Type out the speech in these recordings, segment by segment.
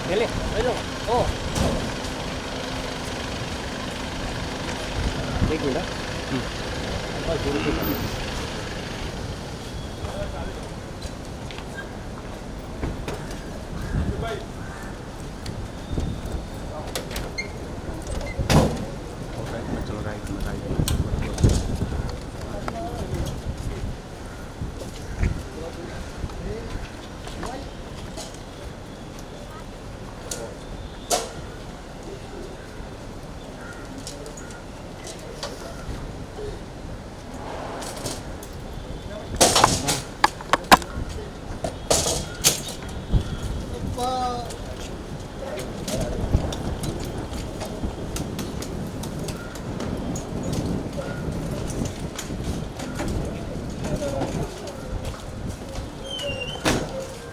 Dele, hello. Oh. एक minute बस दूर से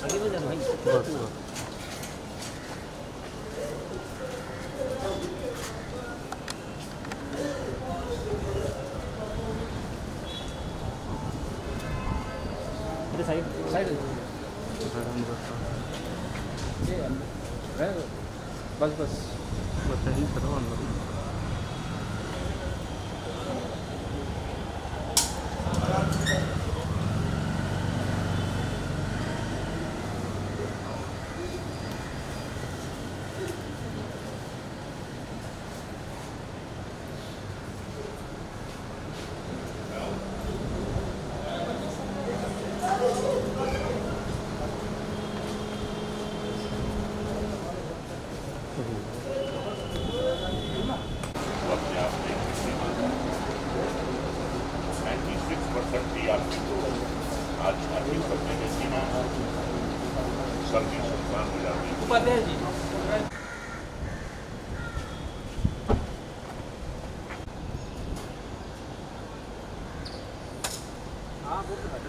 आगे बढ़ जाना भाई इधर साइड साइड बस बस बताइए करो अंदर उपाध्याय जी हाँ वो तो बात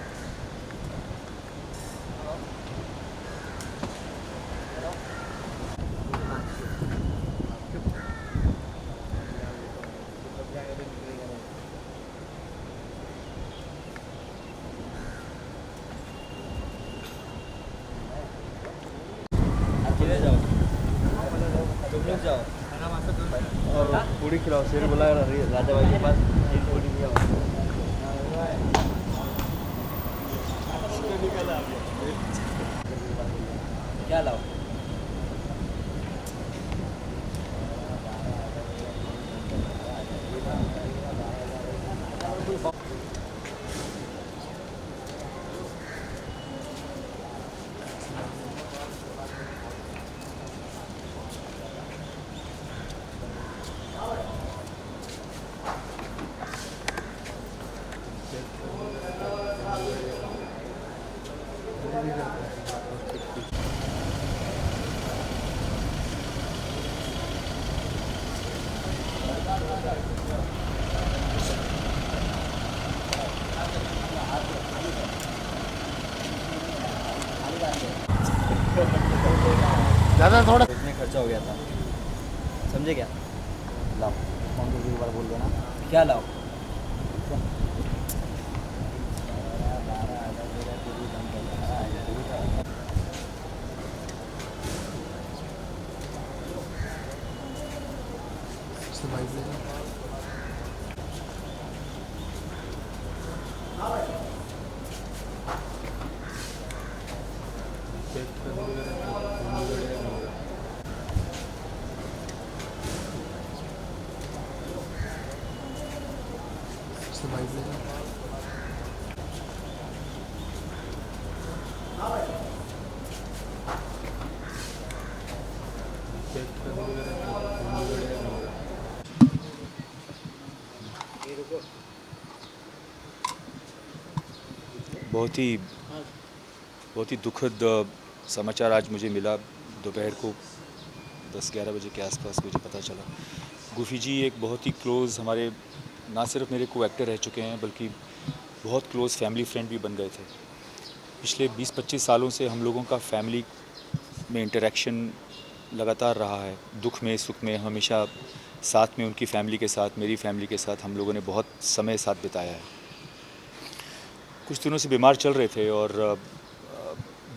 किधर जाओ तुम लोग जाओ और पूरी खिलाओ शेर बुला राजा भाई के पास एक पूरी दिया क्या लाओ ज़्यादा थोड़ा इतने खर्चा हो गया था समझे क्या लाओ फोन करके एक बार बोल देना क्या लाओ बहुत ही दुखद समाचार आज मुझे मिला दोपहर को 10-11 बजे के आसपास मुझे पता चला। गुफी जी एक बहुत ही क्लोज़ हमारे ना सिर्फ मेरे को एक्टर रह चुके हैं बल्कि बहुत क्लोज़ फैमिली फ्रेंड भी बन गए थे। पिछले 20-25 सालों से हम लोगों का फैमिली में इंटरेक्शन लगातार रहा है। दुख में सुख में हमेशा साथ में उनकी फैमिली के साथ मेरी फैमिली के साथ हम लोगों ने बहुत समय साथ बिताया है। कुछ दिनों से बीमार चल रहे थे और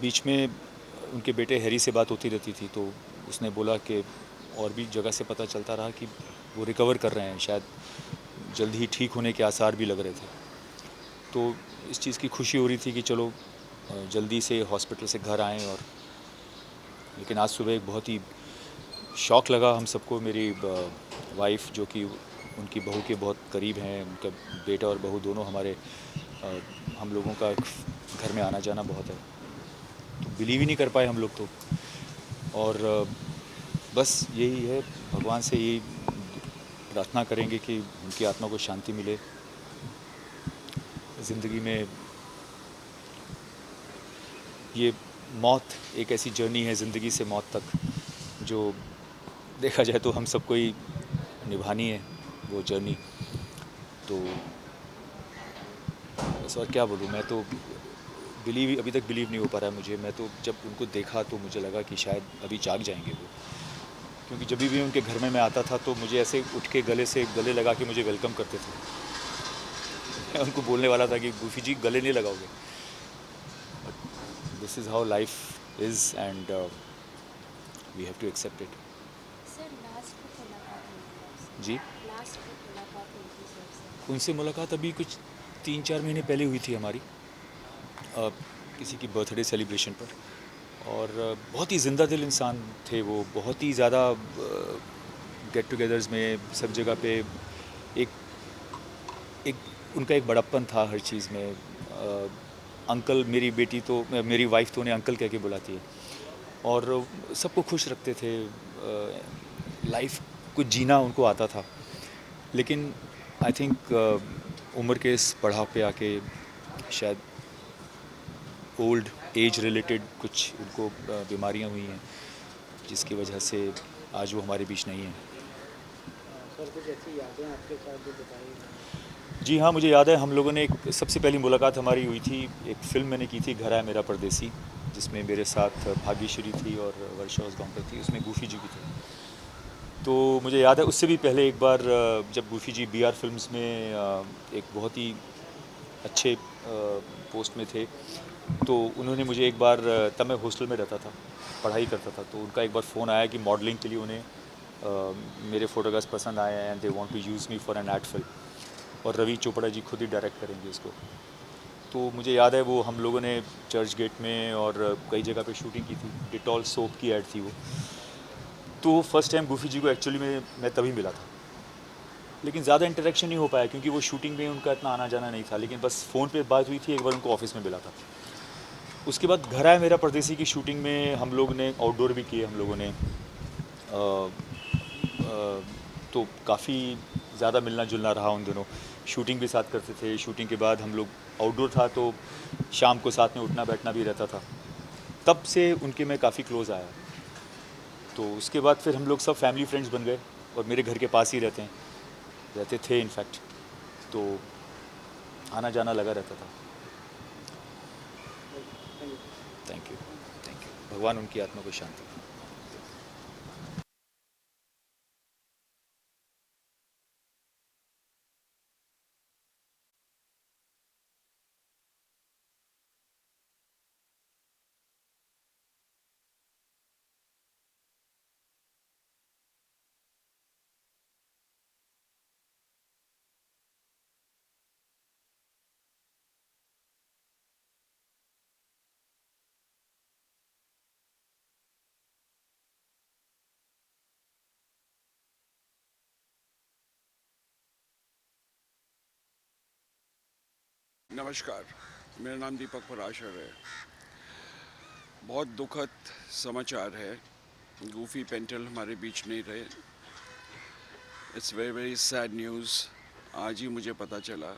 बीच में उनके बेटे हैरी से बात होती रहती थी तो उसने बोला कि और भी जगह से पता चलता रहा कि वो रिकवर कर रहे हैं, शायद जल्द ही ठीक होने के आसार भी लग रहे थे। तो इस चीज़ की खुशी हो रही थी कि चलो जल्दी से हॉस्पिटल से घर आएँ। और लेकिन आज सुबह एक बहुत ही शॉक लगा हम सबको। मेरी वाइफ जो कि उनकी बहू के बहुत करीब हैं, उनका बेटा और बहू दोनों हमारे हम लोगों का घर में आना जाना बहुत है, तो बिलीव ही नहीं कर पाए हम लोग तो। और बस यही है, भगवान से यही प्रार्थना करेंगे कि उनकी आत्मा को शांति मिले। ज़िंदगी में ये मौत एक ऐसी जर्नी है, ज़िंदगी से मौत तक, जो देखा जाए तो हम सबको ही निभानी है वो जर्नी। तो बस और क्या बोलूँ, मैं तो अभी तक बिलीव नहीं हो पा रहा है मुझे। मैं तो जब उनको देखा तो मुझे लगा कि शायद अभी जाग जाएंगे वो, क्योंकि जब भी उनके घर में मैं आता था तो मुझे ऐसे उठ के गले लगा के मुझे वेलकम करते थे। मैं उनको बोलने वाला था कि गुफी जी गले नहीं लगाओगे। This is how life is and we have to accept it. Sir last कब मुलाकात हुई थी आपसे? जी, लास्ट कब मुलाकात हुई थी सर से? उनसे मुलाकात अभी कुछ 3-4 महीने पहले हुई थी हमारी, किसी की बर्थडे सेलिब्रेशन पर। और बहुत ही ज़िंदा दिल इंसान थे वो, बहुत ही ज़्यादा गेट टुगेदर्स में सब जगह पे एक एक उनका एक बड़प्पन था हर चीज़ में। अंकल, मेरी बेटी तो मेरी वाइफ तो उन्हें अंकल कह के बुलाती है, और सबको खुश रखते थे। लाइफ को जीना उनको आता था, लेकिन आई थिंक उम्र के इस पड़ाव पे आके शायद ओल्ड एज रिलेटेड कुछ उनको बीमारियां हुई हैं, जिसकी वजह से आज वो हमारे बीच नहीं हैं। सर कुछ ऐसी यादें आपके साथ जो बताई? जी हाँ, मुझे याद है हम लोगों ने सबसे पहली मुलाकात हमारी हुई थी, एक फ़िल्म मैंने की थी घर है मेरा परदेसी, जिसमें मेरे साथ भाग्यश्री थी और वर्षा उसगांवकर थी, उसमें गूफी जी भी थे। तो मुझे याद है उससे भी पहले एक बार जब गूफी जी BR फिल्म्स में एक बहुत ही अच्छे पोस्ट में थे, तो उन्होंने मुझे एक बार, तब मैं हॉस्टल में रहता था, पढ़ाई करता था, तो उनका एक बार फ़ोन आया कि मॉडलिंग के लिए उन्हें मेरे फ़ोटोग्राफ्स पसंद आए हैं and they want to use me for an ad film, और रवि चोपड़ा जी खुद ही डायरेक्ट करेंगे उसको। तो मुझे याद है वो हम लोगों ने चर्च गेट में और कई जगह पे शूटिंग की थी। डिटॉल सोप की ऐड थी वो। तो फर्स्ट टाइम गूफी जी को एक्चुअली में मैं तभी मिला था, लेकिन ज़्यादा इंटरेक्शन नहीं हो पाया क्योंकि वो शूटिंग में उनका इतना आना जाना नहीं था, लेकिन बस फ़ोन पे बात हुई थी, एक बार उनको ऑफिस में मिला था। उसके बाद घर आया मेरा परदेसी की शूटिंग में हम लोग ने आउटडोर भी किए हम लोगों ने, तो काफ़ी ज़्यादा मिलना जुलना रहा उन दिनों। शूटिंग भी साथ करते थे, शूटिंग के बाद हम लोग आउटडोर था तो शाम को साथ में उठना बैठना भी रहता था। तब से उनके मैं काफ़ी क्लोज़ आया। तो उसके बाद फिर हम लोग सब फैमिली फ्रेंड्स बन गए, और मेरे घर के पास ही रहते थे इनफैक्ट, तो आना जाना लगा रहता था। थैंक यू, भगवान उनकी आत्मा को शांति दे। नमस्कार, मेरा नाम दीपक पराशर है। बहुत दुखद समाचार है, गूफी पेंटल हमारे बीच नहीं रहे। It's very very sad news. आज ही मुझे पता चला।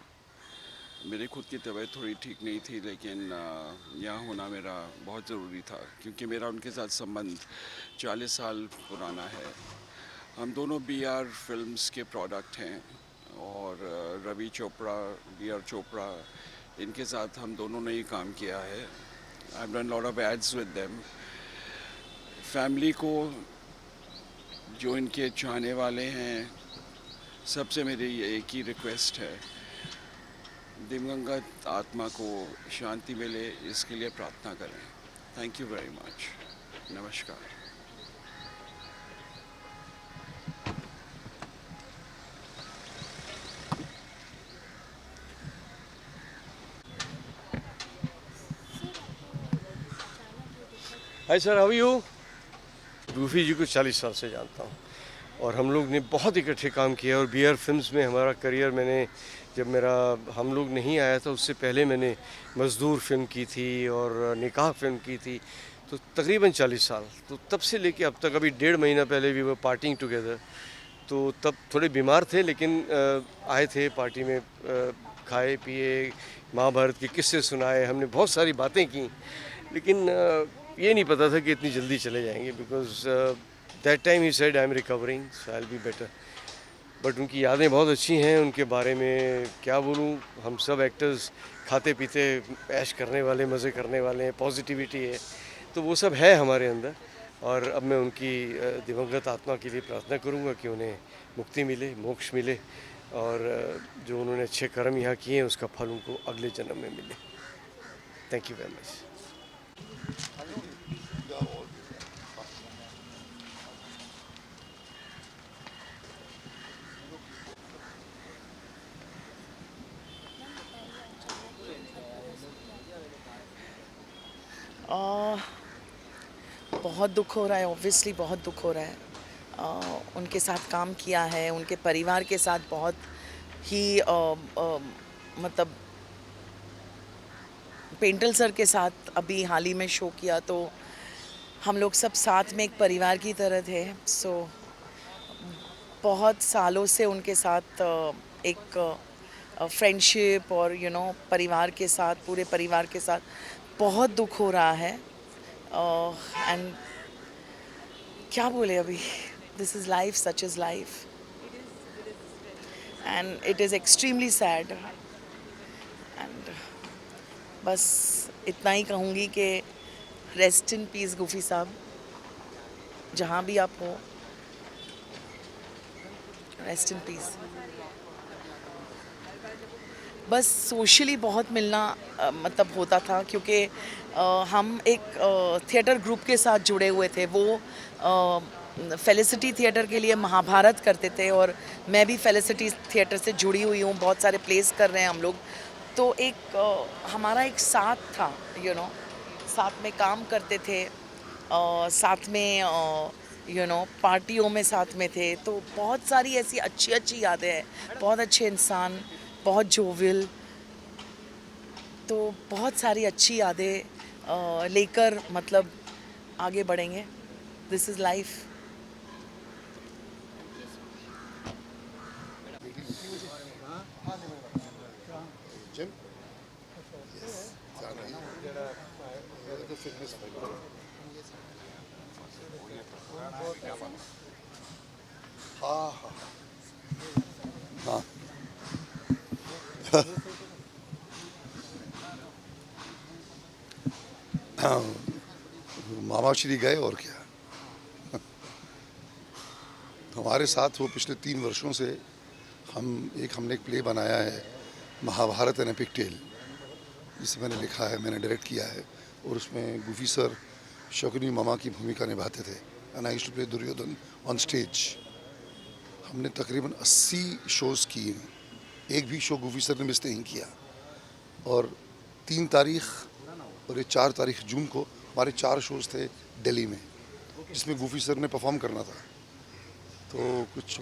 मेरी खुद की तबीयत थोड़ी ठीक नहीं थी, लेकिन यहाँ होना मेरा बहुत ज़रूरी था, क्योंकि मेरा उनके साथ संबंध 40 साल पुराना है। हम दोनों BR फिल्म्स के प्रोडक्ट हैं, और रवि चोपड़ा, DR चोपड़ा, इनके साथ हम दोनों ने ही काम किया है। I have done lot of ads with them. Family को, जो इनके चाहने वाले हैं, सबसे मेरी एक ही रिक्वेस्ट है, दिवंगत आत्मा को शांति मिले, इसके लिए प्रार्थना करें। Thank you very much. नमस्कार। Hi sir, how you? Goofy ji को 40 साल से जानता हूँ और हम लोग ने बहुत इकट्ठे काम किया और बीआर फिल्म्स में हमारा करियर, मैंने जब मेरा हम लोग नहीं आया था उससे पहले मैंने मज़दूर फिल्म की थी और निकाह फिल्म की थी, तो तकरीबन 40 साल। तो तब से लेके अब तक, अभी 1.5 महीना पहले भी वो पार्टिंग टुगेदर, तो तब थोड़े बीमार थे लेकिन आए थे पार्टी में, खाए पिए, महाभारत के किस्से सुनाए, हमने बहुत सारी बातें की, लेकिन ये नहीं पता था कि इतनी जल्दी चले जाएंगे, because that time he said I am recovering so I will be better. But उनकी यादें बहुत अच्छी हैं, उनके बारे में क्या बोलूँ। हम सब एक्टर्स खाते पीते ऐश करने वाले, मज़े करने वाले हैं, पॉजिटिविटी है, तो वो सब है हमारे अंदर। और अब मैं उनकी दिवंगत आत्मा के लिए प्रार्थना करूँगा कि उन्हें मुक्ति मिले, मोक्ष मिले, और जो उन्होंने अच्छे कर्म यहाँ किए हैं उसका फल उनको अगले जन्म में मिले। Thank you very much. बहुत दुख हो रहा है, ऑब्वियसली बहुत दुख हो रहा है। उनके साथ काम किया है, उनके परिवार के साथ बहुत ही मतलब पेंटल सर के साथ अभी हाल ही में शो किया, तो हम लोग सब साथ में एक परिवार की तरह थे। सो बहुत सालों से उनके साथ एक फ्रेंडशिप और परिवार के साथ, पूरे परिवार के साथ बहुत दुख हो रहा है। एंड क्या बोले अभी, this is life, such is life, and it is extremely sad. And बस इतना ही कहूँगी कि रेस्ट इन पीस गूफी साहब, जहाँ भी आप हो, रेस्ट इन पीस। बस सोशली बहुत मिलना मतलब होता था, क्योंकि हम एक थिएटर ग्रुप के साथ जुड़े हुए थे। वो फेलिसिटी थिएटर के लिए महाभारत करते थे और मैं भी फेलिसिटी थिएटर से जुड़ी हुई हूँ, बहुत सारे प्लेस कर रहे हैं हम लोग। तो एक हमारा एक साथ था, साथ में काम करते थे, साथ में पार्टियों में साथ में थे। तो बहुत सारी ऐसी अच्छी अच्छी यादें हैं, बहुत अच्छे इंसान, बहुत जोविल, तो बहुत सारी अच्छी यादें लेकर मतलब आगे बढ़ेंगे। This is life. मामा श्री गए और क्या। हमारे साथ वो पिछले 3 वर्षों से हमने एक प्ले बनाया है, महाभारत एन एपिक टेल, जिसे मैंने लिखा है, मैंने डायरेक्ट किया है, और उसमें गूफी सर शकुनी मामा की भूमिका निभाते थे। And I used to play Duryodhan on stage. हमने तकरीबन 80 शोज़ किए, एक भी शो गूफी सर ने मिस नहीं किया। और 3 तारीख और ये 4 तारीख जून को हमारे 4 शोज़ थे दिल्ली में, जिसमें गूफी सर ने परफॉर्म करना था। तो कुछ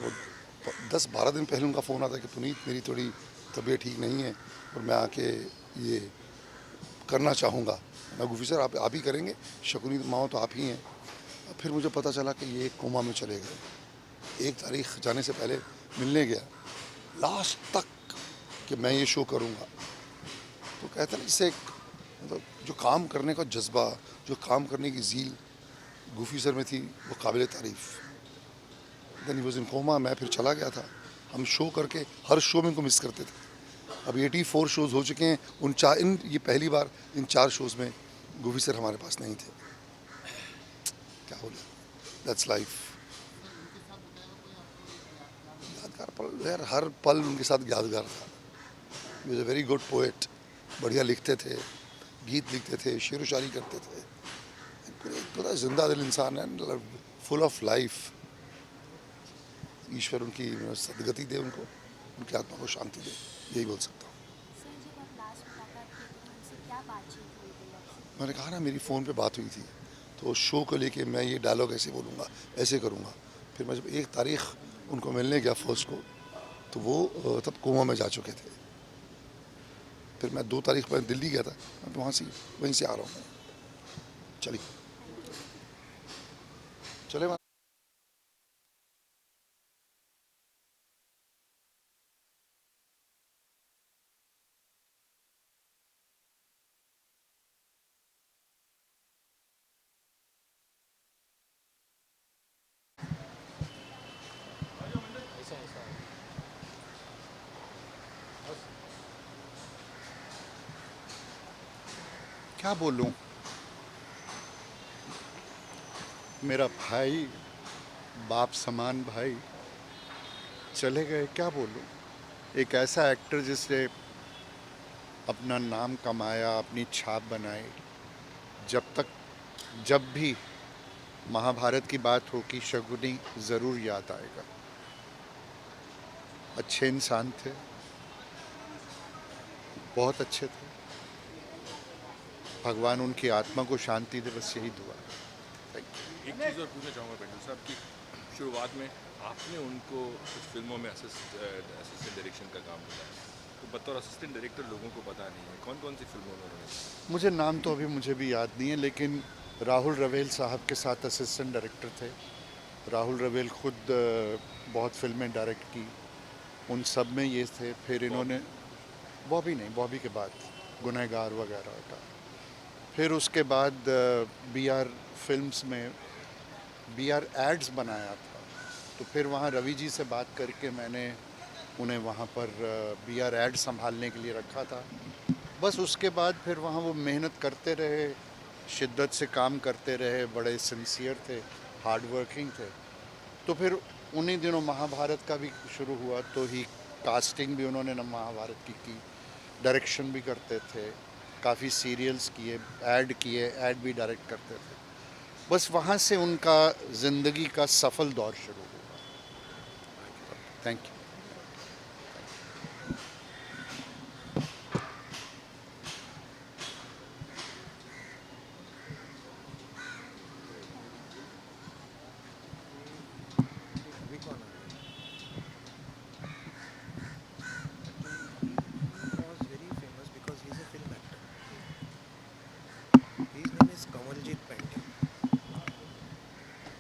10-12 दिन पहले उनका फ़ोन आता कि पुनीत, मेरी थोड़ी तबीयत ठीक नहीं है और मैं आके ये करना चाहूँगा। मैं गूफी सर आप ही करेंगे, शकुनी मामा तो आप ही हैं। फिर मुझे पता चला कि ये कोमा में चले गए। 1 तारीख जाने से पहले मिलने गया, लास्ट तक कि मैं ये शो करूँगा। तो कहते हैं इससे मतलब जो काम करने का जज्बा, जो काम करने की ज़ील गूफी सर में थी, वो काबिल तारीफ़। Then he was in coma. मैं फिर चला गया था। हम शो करके हर शो में इनको मिस करते थे। अब 84 शोज़ हो चुके हैं। ये पहली बार इन 4 शोज़ में गूफी सर हमारे पास नहीं थे। क्या बोले, दैट्स लाइफ। यादगार पल यार, हर पल उनके साथ यादगार था। He was a very good poet, बढ़िया लिखते थे, गीत लिखते थे, शेर व शायरी करते थे। पूरा जिंदा दिल इंसान है, फुल ऑफ लाइफ। ईश्वर उनकी सदगति दे, उनकी आत्मा को शांति दे, यही बोल सकता हूँ। सर, जब आप लास्ट मुलाकात की तो उनसे क्या बातचीत हुई थी आपसे? मैंने कहा ना, मेरी फ़ोन पे बात हुई थी, तो शो को लेके मैं ये डायलॉग ऐसे बोलूँगा, ऐसे करूँगा। फिर मैं जब 1 तारीख उनको मिलने गया फर्स्ट को, तो वो तब कोमा में जा चुके थे। फिर मैं 2 तारीख पर दिल्ली गया था, मैं वहीं से आ रहा हूँ। चलिए चले क्या बोलूं, मेरा भाई, बाप समान भाई चले गए, क्या बोलूं। एक ऐसा एक्टर जिसने अपना नाम कमाया, अपनी छाप बनाई। जब भी महाभारत की बात होगी, शकुनी ज़रूर याद आएगा। अच्छे इंसान थे, बहुत अच्छे थे। भगवान उनकी आत्मा को शांति दे, बस यही दुआ। एक चीज़ और पूछना चाहूँगा पेंडल साहब की शुरुआत में आपने उनको कुछ फिल्मों में असिस्टेंट डायरेक्शन का काम दिया, तो बतौर असिस्टेंट डायरेक्टर लोगों को पता नहीं है कौन कौन सी फिल्मों में उन्होंने। मुझे नाम तो अभी मुझे भी याद नहीं है, लेकिन राहुल रवेल साहब के साथ असिस्टेंट डायरेक्टर थे। राहुल रवेल खुद बहुत फिल्में डायरेक्ट की, उन सब में ये थे। फिर इन्होंने बॉबी के बाद गुनहगार वगैरह का। फिर उसके बाद BR फिल्म्स में BR एड्स बनाया था, तो फिर वहाँ रवि जी से बात करके मैंने उन्हें वहाँ पर BR एड संभालने के लिए रखा था। बस उसके बाद फिर वहाँ वो मेहनत करते रहे, शिद्दत से काम करते रहे, बड़े सिंसियर थे, हार्ड वर्किंग थे। तो फिर उन्हीं दिनों महाभारत का भी शुरू हुआ, तो ही कास्टिंग भी उन्होंने न महाभारत की, डायरेक्शन भी करते थे, काफ़ी सीरियल्स किए, ऐड भी डायरेक्ट करते थे। बस वहाँ से उनका ज़िंदगी का सफल दौर शुरू हुआ। Thank you.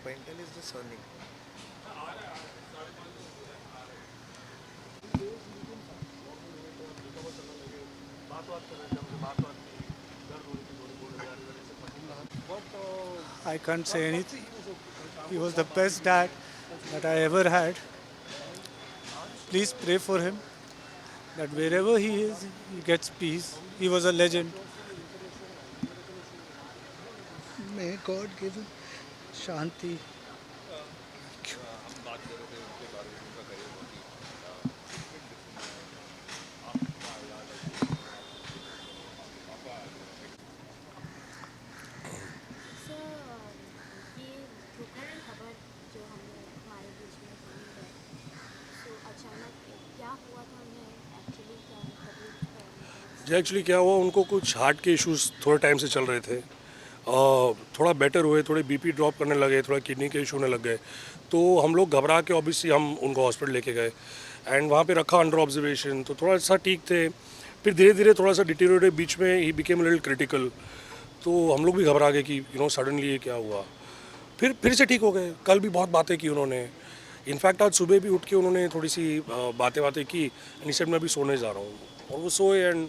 Pentel is the surname. I can't say anything. He was the best dad that I ever had. Please pray for him that wherever he is, he gets peace. He was a legend. May God give him Shanti. ये दुखद खबर जो हमारे बीच में हुई है, सो अचानक क्या हुआ था उन्हें, एक्चुअली क्या हुआ, उनको कुछ हार्ट के इश्यूज थोड़े टाइम से चल रहे थे। थोड़ा बेटर हुए, थोड़े BP ड्रॉप करने लगे, थोड़ा किडनी के इशू होने लग गए, तो हम लोग घबरा के ऑब्वियसली हम उनको हॉस्पिटल लेके गए एंड वहाँ पे रखा अंडर ऑब्जर्वेशन। तो थोड़ा सा ठीक थे, फिर धीरे धीरे थोड़ा सा डिटीरियोरेट, बीच में ही बिकेम लिटिल क्रिटिकल। तो हम लोग भी घबरा गए कि सडनली ये क्या हुआ। फिर से ठीक हो गए। कल भी बहुत बातें की उन्होंने, इनफैक्ट आज सुबह भी उठ के उन्होंने थोड़ी सी बातें की एंड सेड मैं भी सोने जा रहा हूँ, और वो सोए एंड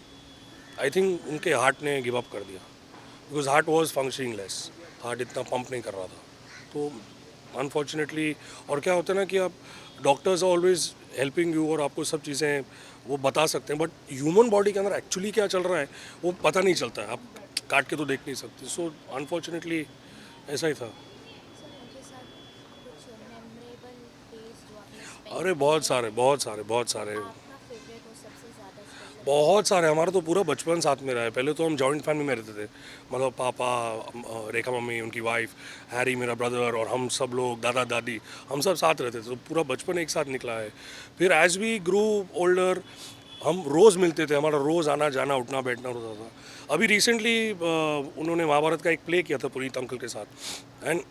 आई थिंक उनके हार्ट ने गिव अप कर दिया, because heart was functioning less, heart इतना पंप नहीं कर रहा था। तो अनफॉर्चुनेटली, और क्या होता है ना कि आप doctors are always helping you और आपको सब चीज़ें वो बता सकते हैं, बट ह्यूमन बॉडी के अंदर एक्चुअली क्या चल रहा है वो पता नहीं चलता है, आप काट के तो देख नहीं सकते। सो अनफॉर्चुनेटली ऐसा ही था। अरे बहुत सारे हमारा तो पूरा बचपन साथ में रहा है। पहले तो हम जॉइंट फैमिली में रहते थे, मतलब पापा, रेखा मम्मी, उनकी वाइफ, हैरी मेरा ब्रदर, और हम सब लोग, दादा दादी, हम सब साथ रहते थे, तो पूरा बचपन एक साथ निकला है। फिर एज वी ग्रू ओल्डर, हम रोज़ मिलते थे, हमारा रोज़ आना जाना उठना बैठना होता था। अभी रिसेंटली उन्होंने महाभारत का एक प्ले किया था पुनीत अंकल के साथ, एंड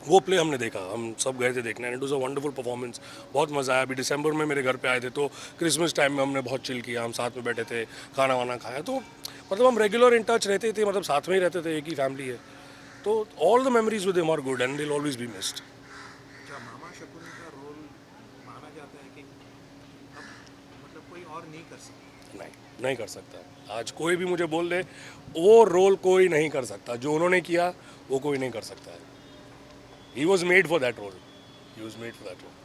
वो प्ले हमने देखा, हम सब गए थे देखने, and it was a wonderful performance, बहुत मज़ा आया। अभी दिसंबर में मेरे घर पे आए थे तो क्रिसमस टाइम में हमने बहुत चिल किया, हम साथ में बैठे थे, खाना वाना खाया, तो मतलब हम रेगुलर इन टच रहते थे, मतलब साथ में ही रहते थे, एक ही फैमिली है, तो all the memories with him are good and they will always be missed. क्या मामा शकुनी का रोल माना जाता है कि अब मतलब कोई और नहीं कर सकता? नहीं कर सकता। आज कोई भी मुझे बोल दे वो रोल कोई नहीं कर सकता, जो उन्होंने किया वो कोई नहीं कर सकता है। He was made for that role. He was made for that role.